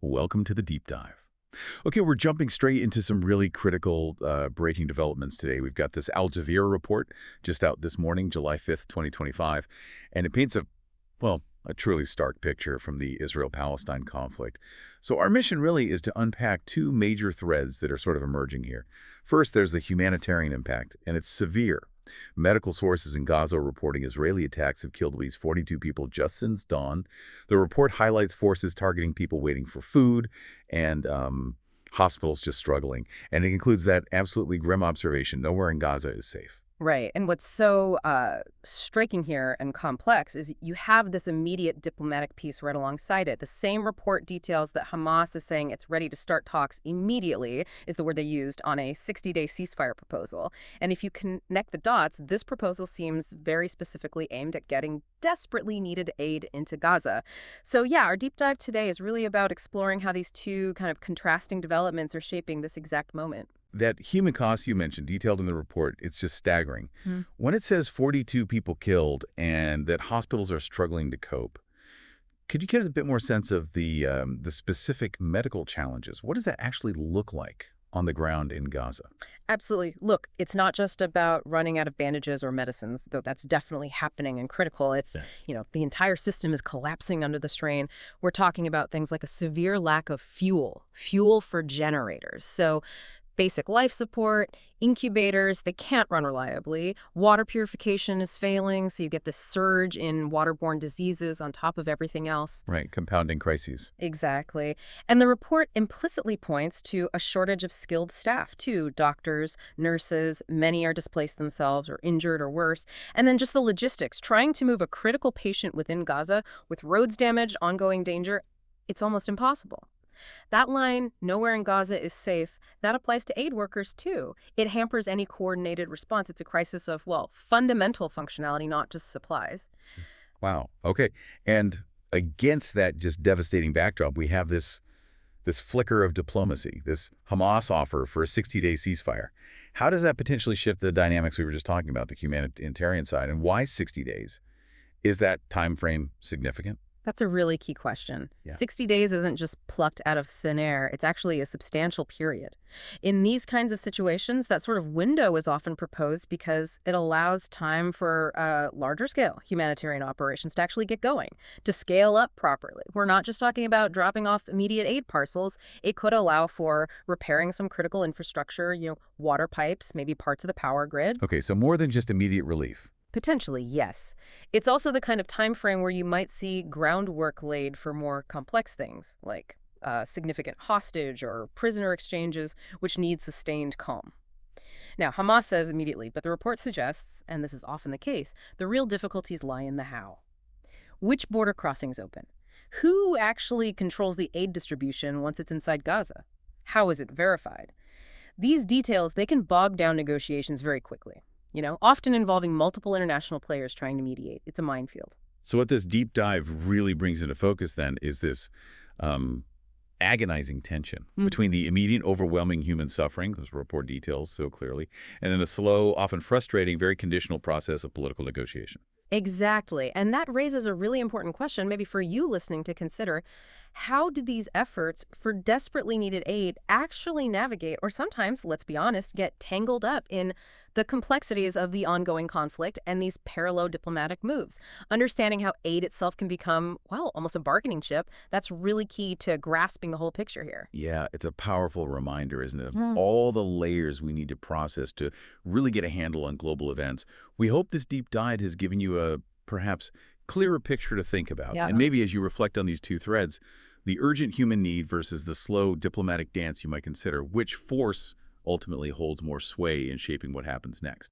Welcome to the deep dive. Okay, we're jumping straight into some really critical breaking developments today. We've got this Al Jazeera report just out this morning, July 5th, 2025, and it paints a truly stark picture from the Israel-Palestine conflict. So our mission really is to unpack two major threads that are sort of emerging here. First, there's the humanitarian impact, and it's severe. Medical sources in Gaza are reporting Israeli attacks have killed at least 42 people just since dawn. The report highlights forces targeting people waiting for food and hospitals just struggling. And it includes that absolutely grim observation: nowhere in Gaza is safe. Right. And what's so striking here and complex is you have this immediate diplomatic piece right alongside it. The same report details that Hamas is saying it's ready to start talks immediately, is the word they used, on a 60-day ceasefire proposal. And if you connect the dots, this proposal seems very specifically aimed at getting desperately needed aid into Gaza. So yeah, our deep dive today is really about exploring how these two kind of contrasting developments are shaping this exact moment. That human cost you mentioned, detailed in the report, it's just staggering. When it says 42 people killed and that hospitals are struggling to cope, could you get us a bit more sense of the specific medical challenges? What does that actually look like on the ground in Gaza? Absolutely. Look, it's not just about running out of bandages or medicines, though that's definitely happening and critical. It's, the entire system is collapsing under the strain. We're talking about things like a severe lack of fuel for generators. So basic life support, incubators, they can't run reliably. Water purification is failing, so you get this surge in waterborne diseases on top of everything else. Right, compounding crises. Exactly. And the report implicitly points to a shortage of skilled staff, too. Doctors, nurses, many are displaced themselves or injured or worse. And then just the logistics, trying to move a critical patient within Gaza with roads damaged, ongoing danger, it's almost impossible. That line, nowhere in Gaza is safe, that applies to aid workers, too. It hampers any coordinated response. It's a crisis of, fundamental functionality, not just supplies. Wow. Okay. And against that just devastating backdrop, we have this flicker of diplomacy, this Hamas offer for a 60-day ceasefire. How does that potentially shift the dynamics we were just talking about, the humanitarian side, and why 60 days? Is that time frame significant? That's a really key question. Yeah. 60 days isn't just plucked out of thin air. It's actually a substantial period. In these kinds of situations, that sort of window is often proposed because it allows time for larger scale humanitarian operations to actually get going, to scale up properly. We're not just talking about dropping off immediate aid parcels. It could allow for repairing some critical infrastructure, water pipes, maybe parts of the power grid. Okay, so more than just immediate relief. Potentially, yes. It's also the kind of time frame where you might see groundwork laid for more complex things, like significant hostage or prisoner exchanges, which need sustained calm. Now, Hamas says immediately, but the report suggests, and this is often the case, the real difficulties lie in the how. Which border crossings open? Who actually controls the aid distribution once it's inside Gaza? How is it verified? These details, they can bog down negotiations very quickly. Often involving multiple international players trying to mediate. It's a minefield. So what this deep dive really brings into focus then is this agonizing tension between the immediate, overwhelming human suffering, this report details so clearly, and then the slow, often frustrating, very conditional process of political negotiation. Exactly. And that raises a really important question, maybe for you listening to consider. How do these efforts for desperately needed aid actually navigate, or sometimes, let's be honest, get tangled up in the complexities of the ongoing conflict and these parallel diplomatic moves? Understanding how aid itself can become, almost a bargaining chip, that's really key to grasping the whole picture here. Yeah, it's a powerful reminder, isn't it, of all the layers we need to process to really get a handle on global events. We hope this deep dive has given you a perhaps clearer picture to think about. Yeah. And maybe as you reflect on these two threads, the urgent human need versus the slow diplomatic dance, you might consider which force ultimately holds more sway in shaping what happens next.